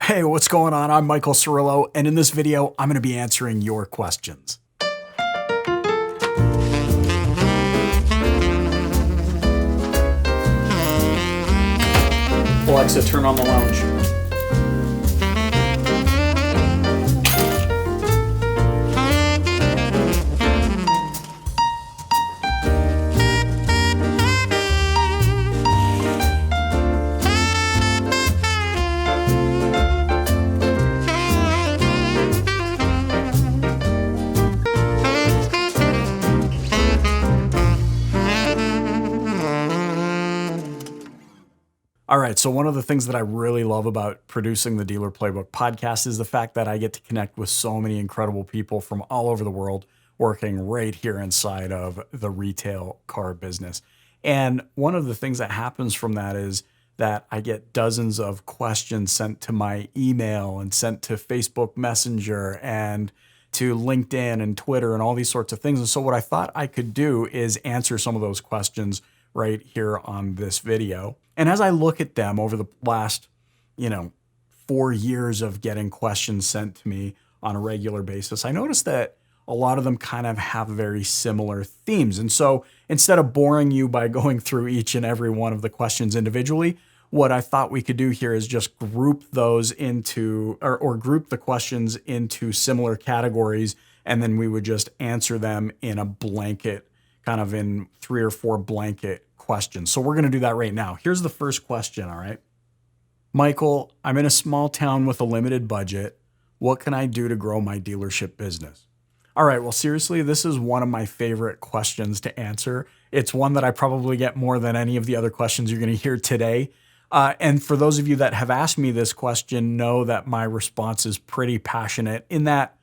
Hey, what's going on? I'm Michael Cirillo, and in this video, I'm going to be answering your questions. Alexa, turn on the lounge. All right, so one of the things that I really love about producing the Dealer Playbook podcast is the fact that I get to connect with so many incredible people from all over the world working right here inside of the retail car business. And one of the things that happens from that is that I get dozens of questions sent to my email and sent to Facebook Messenger and to LinkedIn and Twitter and all these sorts of things. And so what I thought I could do is answer some of those questions right here on this video. And as I look at them over the last, 4 years of getting questions sent to me on a regular basis, I noticed that a lot of them kind of have very similar themes. And so instead of boring you by going through each and every one of the questions individually, what I thought we could do here is just group those into, or group the questions into similar categories, and then we would just answer them in a blanket, kind of in 3 or 4 blanket questions. So we're going to do that right now. Here's the first question, all right? Michael, I'm in a small town with a limited budget. What can I do to grow my dealership business? All right, well, seriously, this is one of my favorite questions to answer. It's one that I probably get more than any of the other questions you're going to hear today. And for those of you that have asked me this question, know that my response is pretty passionate in that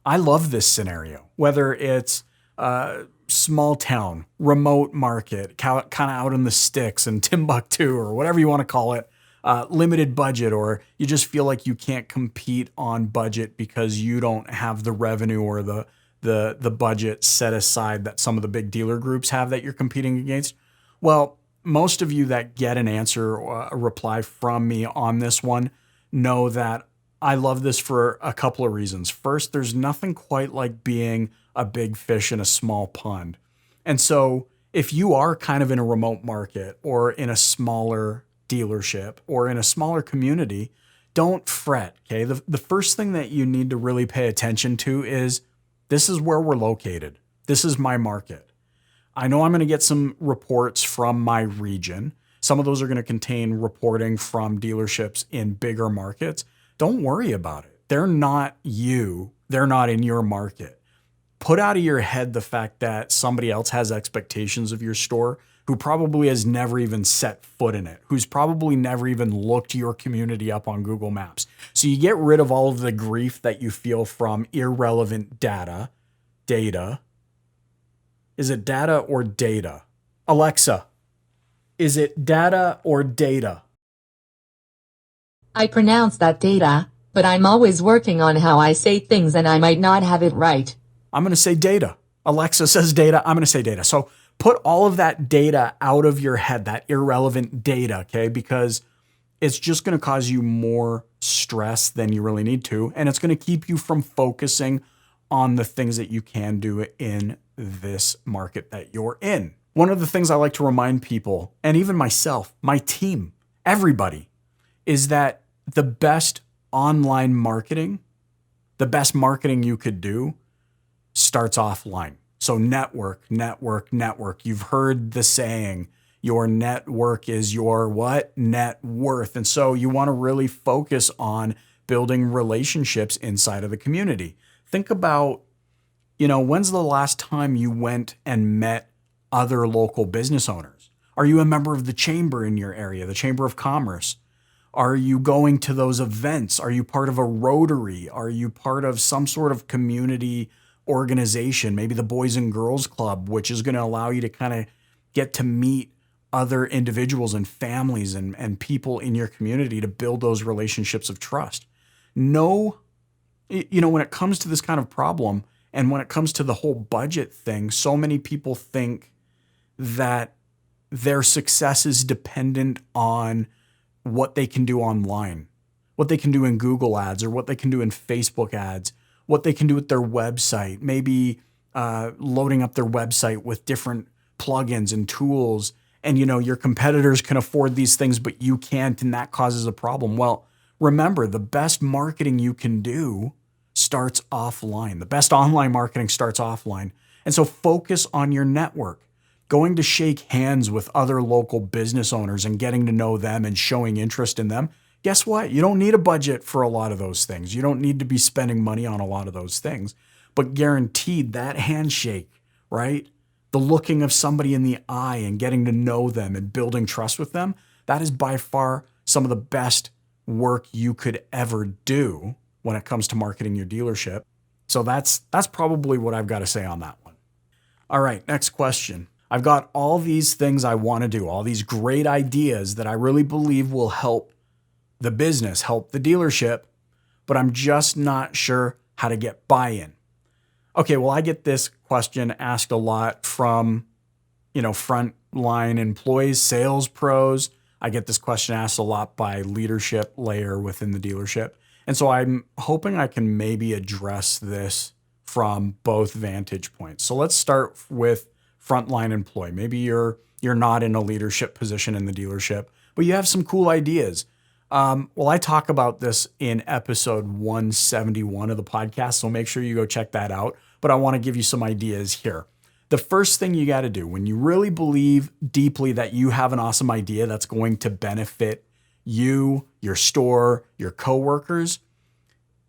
I love this scenario, whether it's small town, remote market, kind of out in the sticks in Timbuktu or whatever you want to call it, limited budget, or you just feel like you can't compete on budget because you don't have the revenue or the budget set aside that some of the big dealer groups have that you're competing against. Well, most of you that get an answer or a reply from me on this one know that I love this for a couple of reasons. First, there's nothing quite like being a big fish in a small pond. And so if you are kind of in a remote market or in a smaller dealership or in a smaller community, don't fret, okay? The first thing that you need to really pay attention to is this is where we're located. This is my market. I know I'm going to get some reports from my region. Some of those are going to contain reporting from dealerships in bigger markets. Don't worry about it. They're not you. They're not in your market. Put out of your head the fact that somebody else has expectations of your store who probably has never even set foot in it, who's probably never even looked your community up on Google Maps. So you get rid of all of the grief that you feel from irrelevant data. Is it data or data? Alexa, is it data or data? I pronounce that data, but I'm always working on how I say things and I might not have it right. I'm going to say data. Alexa says data. I'm going to say data. So put all of that data out of your head, that irrelevant data, okay? Because it's just going to cause you more stress than you really need to. And it's going to keep you from focusing on the things that you can do in this market that you're in. One of the things I like to remind people, and even myself, my team, everybody, is that the best online marketing, the best marketing you could do starts offline. So network. You've heard the saying, your network is your what? Net worth. And so you want to really focus on building relationships inside of the community. Think about, when's the last time you went and met other local business owners? Are you a member of the chamber in your area, the Chamber of Commerce? Are you going to those events? Are you part of a Rotary? Are you part of some sort of community organization, maybe the Boys and Girls Club, which is going to allow you to kind of get to meet other individuals and families and people in your community to build those relationships of trust? When it comes to this kind of problem and when it comes to the whole budget thing, so many people think that their success is dependent on what they can do online, what they can do in Google ads or what they can do in Facebook ads, what they can do with their website, maybe loading up their website with different plugins and tools. And, your competitors can afford these things, but you can't, and that causes a problem. Well, remember, the best marketing you can do starts offline. The best online marketing starts offline. And so focus on your network. Going to shake hands with other local business owners and getting to know them and showing interest in them. Guess what? You don't need a budget for a lot of those things. You don't need to be spending money on a lot of those things. But guaranteed, that handshake, right? The looking of somebody in the eye and getting to know them and building trust with them, that is by far some of the best work you could ever do when it comes to marketing your dealership. So that's probably what I've got to say on that one. All right, next question. I've got all these things I want to do, all these great ideas that I really believe will help the business, help the dealership, but I'm just not sure how to get buy-in. Okay, well, I get this question asked a lot from, frontline employees, sales pros. I get this question asked a lot by leadership layer within the dealership. And so I'm hoping I can maybe address this from both vantage points. So let's start with frontline employee. Maybe you're not in a leadership position in the dealership, but you have some cool ideas. Well, I talk about this in episode 171 of the podcast, so make sure you go check that out. But I want to give you some ideas here. The first thing you got to do when you really believe deeply that you have an awesome idea that's going to benefit you, your store, your coworkers,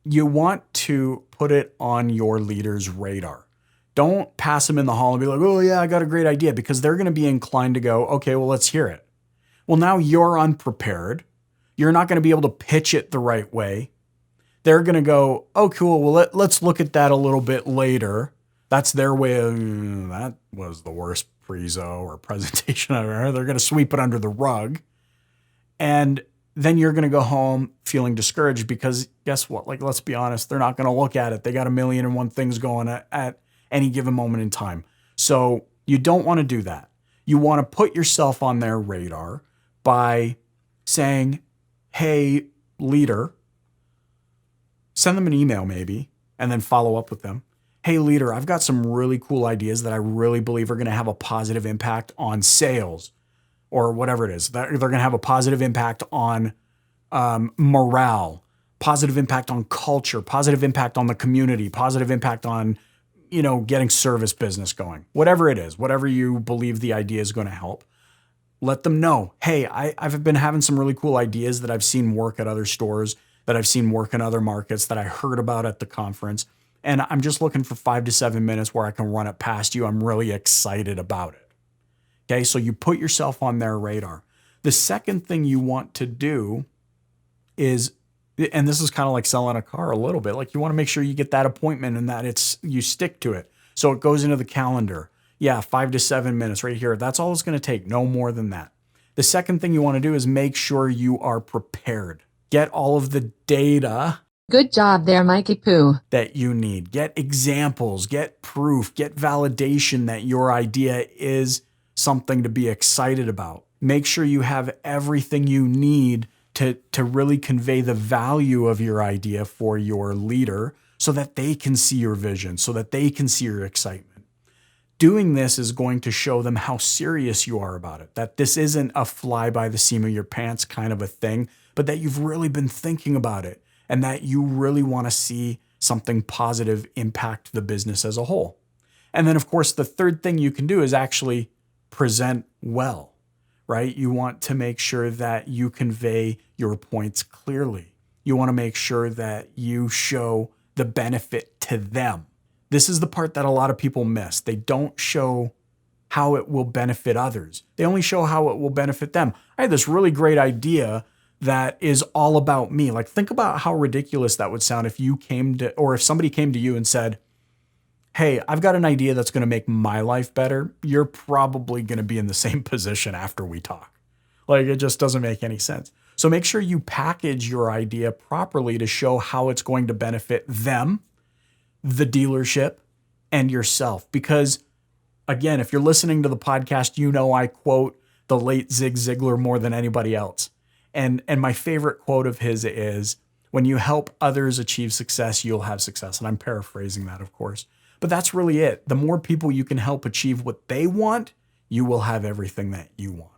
you want to put it on your leader's radar. Don't pass them in the hall and be like, oh yeah, I got a great idea, because they're going to be inclined to go, okay, well, let's hear it. Well, now you're unprepared. You're not going to be able to pitch it the right way. They're going to go, oh, cool. Well, let's look at that a little bit later. That's their way of, that was the worst prezo or presentation I've ever heard. They're going to sweep it under the rug. And then you're going to go home feeling discouraged because guess what? Like, let's be honest, they're not going to look at it. They got 1,000,001 things going at any given moment in time. So you don't want to do that. You want to put yourself on their radar by saying, hey, leader, send them an email maybe, and then follow up with them. Hey, leader, I've got some really cool ideas that I really believe are going to have a positive impact on sales or whatever it is. They're going to have a positive impact on morale, positive impact on culture, positive impact on the community, positive impact on, getting service business going. Whatever it is, whatever you believe the idea is going to help. Let them know, hey, I've been having some really cool ideas that I've seen work at other stores, that I've seen work in other markets, that I heard about at the conference. And I'm just looking for 5 to 7 minutes where I can run it past you. I'm really excited about it. Okay, so you put yourself on their radar. The second thing you want to do is, and this is kind of like selling a car a little bit, like you want to make sure you get that appointment and that you stick to it. So it goes into the calendar. Yeah, 5 to 7 minutes right here. That's all it's going to take, no more than that. The second thing you want to do is make sure you are prepared. Get all of the data. Good job there, Mikey Poo. That you need. Get examples, get proof, get validation that your idea is something to be excited about. Make sure you have everything you need to really convey the value of your idea for your leader so that they can see your vision, so that they can see your excitement. Doing this is going to show them how serious you are about it, that this isn't a fly by the seam of your pants kind of a thing, but that you've really been thinking about it and that you really want to see something positive impact the business as a whole. And then, of course, the third thing you can do is actually present well, right? You want to make sure that you convey your points clearly. You want to make sure that you show the benefit to them. This is the part that a lot of people miss. They don't show how it will benefit others. They only show how it will benefit them. I had this really great idea that is all about me. Like, think about how ridiculous that would sound if if somebody came to you and said, hey, I've got an idea that's going to make my life better. You're probably going to be in the same position after we talk. Like, it just doesn't make any sense. So make sure you package your idea properly to show how it's going to benefit them, the dealership, and yourself. Because again, if you're listening to the podcast, I quote the late Zig Ziglar more than anybody else. And my favorite quote of his is, when you help others achieve success, you'll have success. And I'm paraphrasing that, of course. But that's really it. The more people you can help achieve what they want, you will have everything that you want.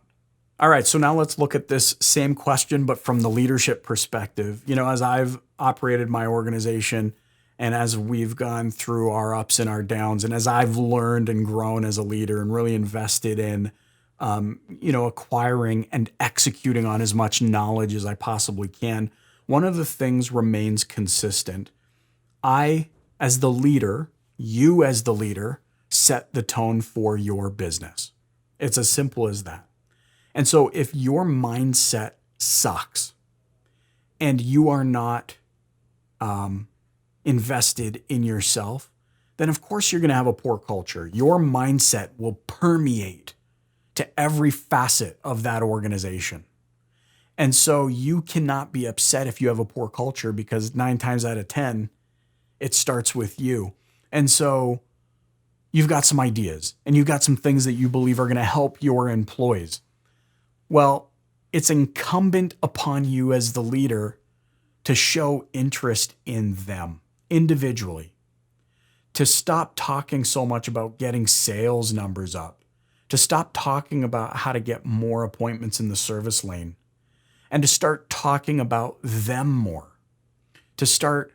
All right, so now let's look at this same question, but from the leadership perspective. You know, as I've operated my organization and as we've gone through our ups and our downs, and as I've learned and grown as a leader and really invested in, acquiring and executing on as much knowledge as I possibly can, one of the things remains consistent. I, as the leader, you as the leader, set the tone for your business. It's as simple as that. And so if your mindset sucks and you are not invested in yourself, then of course you're going to have a poor culture. Your mindset will permeate to every facet of that organization. And so you cannot be upset if you have a poor culture, because 9 times out of 10, it starts with you. And so you've got some ideas and you've got some things that you believe are going to help your employees. Well, it's incumbent upon you as the leader to show interest in them individually, to stop talking so much about getting sales numbers up, to stop talking about how to get more appointments in the service lane, and to start talking about them more, to start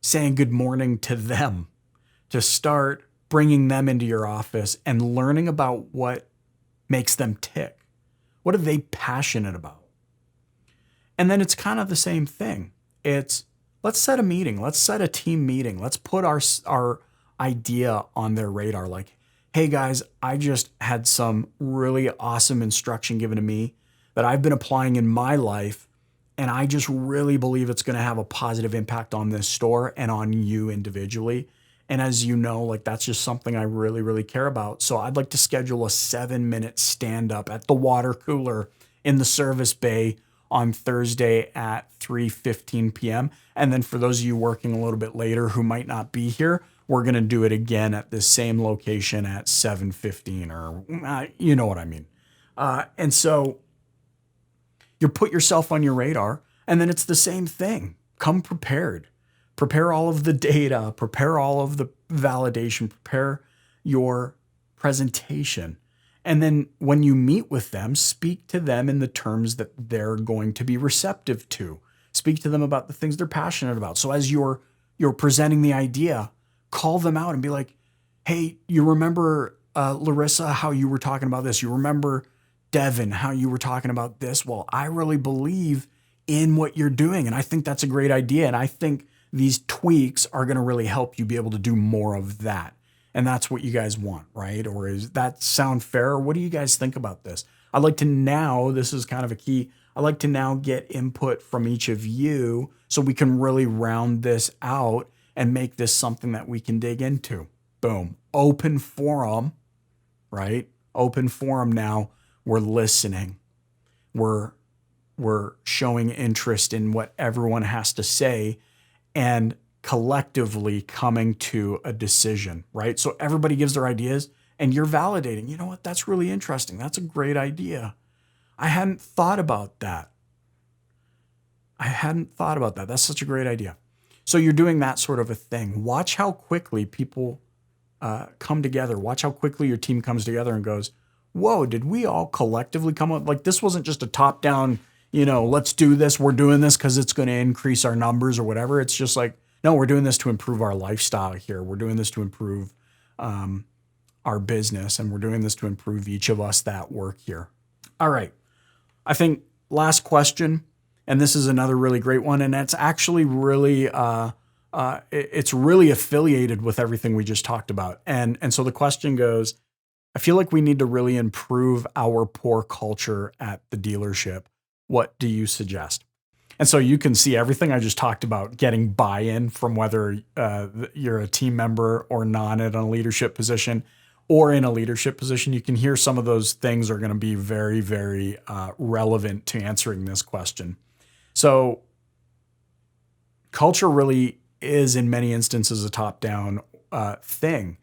saying good morning to them, to start bringing them into your office and learning about what makes them tick. What are they passionate about? And then it's kind of the same thing. It's, let's set a meeting. Let's set a team meeting. Let's put our idea on their radar. Like, hey guys, I just had some really awesome instruction given to me that I've been applying in my life, and I just really believe it's going to have a positive impact on this store and on you individually. And as you know, like, that's just something I really, really care about. So I'd like to schedule a 7-minute stand-up at the water cooler in the service bay on Thursday at 3:15 p.m. And then for those of you working a little bit later who might not be here, we're going to do it again at this same location at 7:15, or you know what I mean. And so you put yourself on your radar, and then it's the same thing. Come prepared. Prepare all of the data, prepare all of the validation, prepare your presentation. And then when you meet with them, speak to them in the terms that they're going to be receptive to. Speak to them about the things they're passionate about. So as you're presenting the idea, call them out and be like, hey, you remember Larissa, how you were talking about this? You remember Devin, how you were talking about this? Well, I really believe in what you're doing, and I think that's a great idea. And I think these tweaks are going to really help you be able to do more of that. And that's what you guys want, right? Or is that sound fair? Or what do you guys think about this? I'd like to now, this is kind of a key, I'd like to now get input from each of you so we can really round this out and make this something that we can dig into. Boom. Open forum, right? Open forum now. We're listening. We're showing interest in what everyone has to say and collectively coming to a decision, right? So everybody gives their ideas and you're validating. You know what? That's really interesting. That's a great idea. I hadn't thought about that. That's such a great idea. So you're doing that sort of a thing. Watch how quickly people come together. Watch how quickly your team comes together and goes, whoa, did we all collectively come up? Like, this wasn't just a top-down, let's do this. We're doing this because it's going to increase our numbers or whatever. It's just like, no, we're doing this to improve our lifestyle here. We're doing this to improve our business, and we're doing this to improve each of us that work here. All right. I think last question, and this is another really great one, and it's actually really it's really affiliated with everything we just talked about. And so the question goes, I feel like we need to really improve our poor culture at the dealership. What do you suggest? And so you can see everything I just talked about, getting buy-in from whether you're a team member or not in a leadership position or in a leadership position. You can hear some of those things are going to be very, very relevant to answering this question. So culture really is in many instances a top-down thing.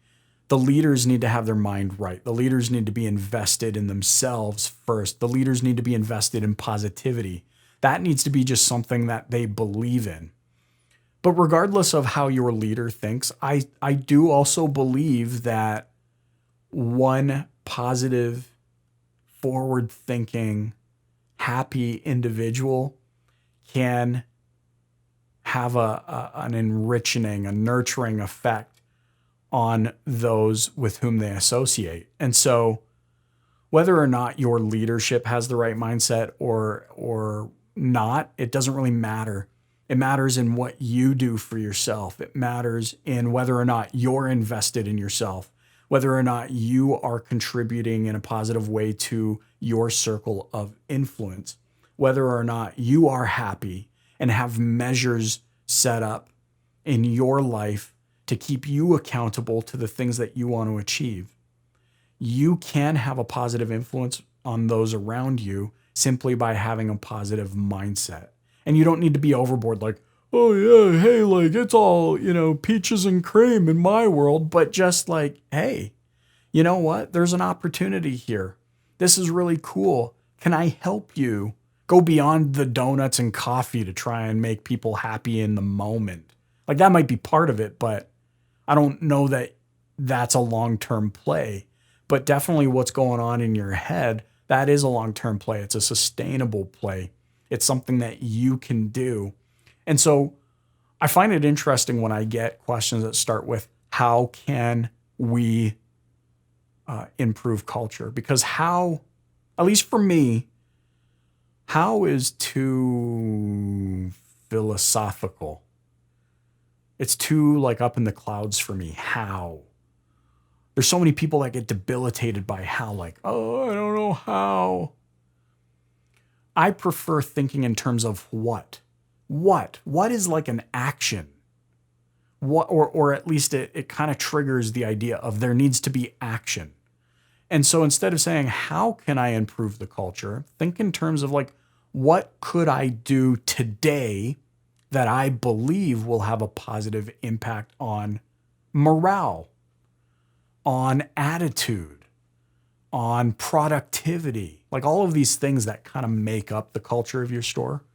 The leaders need to have their mind right. The leaders need to be invested in themselves first. The leaders need to be invested in positivity. That needs to be just something that they believe in. But regardless of how your leader thinks, I do also believe that one positive, forward-thinking, happy individual can have an enriching, a nurturing effect on those with whom they associate. And so whether or not your leadership has the right mindset or not, it doesn't really matter. It matters in what you do for yourself. It matters in whether or not you're invested in yourself, whether or not you are contributing in a positive way to your circle of influence, whether or not you are happy and have measures set up in your life to keep you accountable to the things that you want to achieve. You can have a positive influence on those around you simply by having a positive mindset. And you don't need to be overboard like, oh yeah, hey, like it's all, peaches and cream in my world, but just like, hey, you know what? There's an opportunity here. This is really cool. Can I help you go beyond the donuts and coffee to try and make people happy in the moment? Like that might be part of it, but I don't know that that's a long-term play. But definitely what's going on in your head, that is a long-term play. It's a sustainable play. It's something that you can do. And so I find it interesting when I get questions that start with, how can we improve culture? Because how, at least for me, how is too philosophical. It's too like up in the clouds for me. How? There's so many people that get debilitated by how, like, oh, I don't know how. I prefer thinking in terms of what. What is like an action? What, or at least it kind of triggers the idea of there needs to be action. And so instead of saying, how can I improve the culture? Think in terms of like, what could I do today that I believe will have a positive impact on morale, on attitude, on productivity, like all of these things that kind of make up the culture of your store.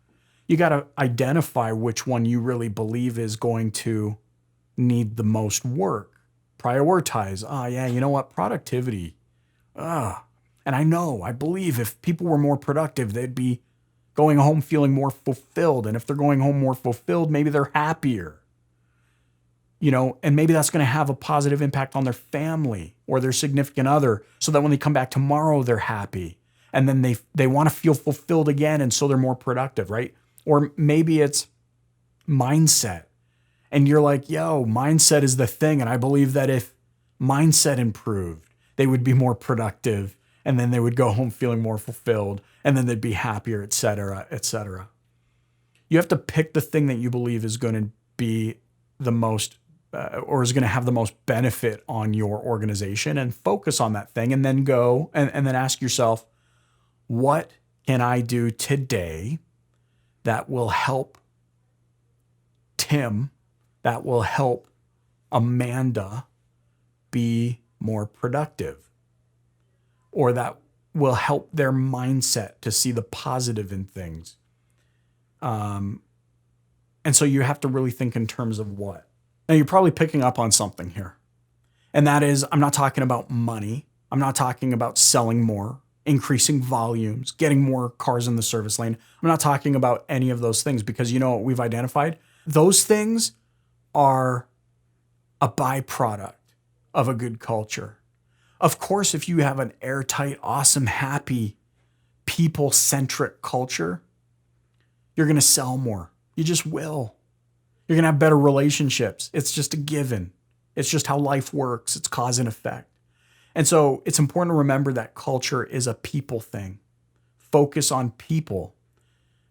You got to identify which one you really believe is going to need the most work. Prioritize. Oh, yeah, you know what? Productivity. And I believe if people were more productive, they'd be going home feeling more fulfilled. And if they're going home more fulfilled, maybe they're happier. And maybe that's going to have a positive impact on their family or their significant other, so that when they come back tomorrow, they're happy. And then they want to feel fulfilled again, and so they're more productive, right? Or maybe it's mindset. And you're like, yo, mindset is the thing. And I believe that if mindset improved, they would be more productive, and then they would go home feeling more fulfilled, and then they'd be happier, et cetera, et cetera. You have to pick the thing that you believe is going to be the most or is going to have the most benefit on your organization, and focus on that thing, and then go and then ask yourself, what can I do today that will help Tim, that will help Amanda be more productive, or that will help their mindset to see the positive in things. And so you have to really think in terms of what. Now, you're probably picking up on something here. And that is, I'm not talking about money. I'm not talking about selling more, increasing volumes, getting more cars in the service lane. I'm not talking about any of those things, because you know what we've identified? Those things are a byproduct of a good culture. Of course, if you have an airtight, awesome, happy, people-centric culture, you're going to sell more. You just will. You're going to have better relationships. It's just a given. It's just how life works. It's cause and effect. And so it's important to remember that culture is a people thing. Focus on people.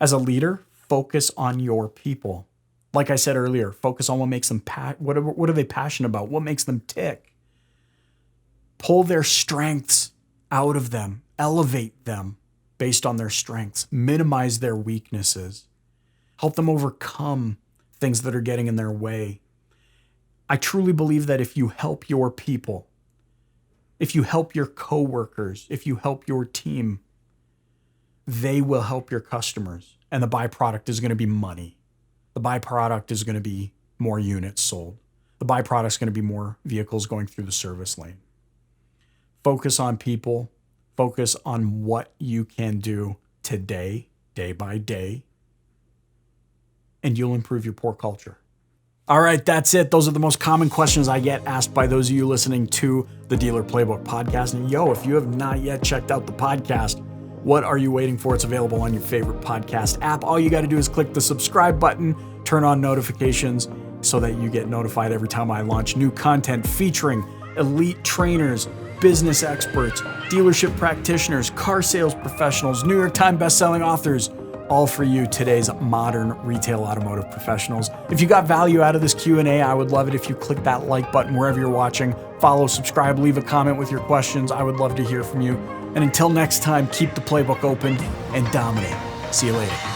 As a leader, focus on your people. Like I said earlier, focus on what makes them, what are they passionate about? What makes them tick? Pull their strengths out of them. Elevate them based on their strengths. Minimize their weaknesses. Help them overcome things that are getting in their way. I truly believe that if you help your people, If you help your coworkers, if you help your team, they will help your customers. And the byproduct is going to be money. The byproduct is going to be more units sold. The byproduct is going to be more vehicles going through the service lane. Focus on people. Focus on what you can do today, day by day, and you'll improve your poor culture. All right, that's it. Those are the most common questions I get asked by those of you listening to the Dealer Playbook podcast. And if you have not yet checked out the podcast, what are you waiting for? It's available on your favorite podcast app. All you got to do is click the subscribe button, turn on notifications so that you get notified every time I launch new content featuring elite trainers, business experts, dealership practitioners, car sales professionals, New York Times bestselling authors, all for you, today's modern retail automotive professionals. If you got value out of this Q&A, I would love it if you click that like button wherever you're watching. Follow, subscribe, leave a comment with your questions. I would love to hear from you. And until next time, keep the playbook open and dominate. See you later.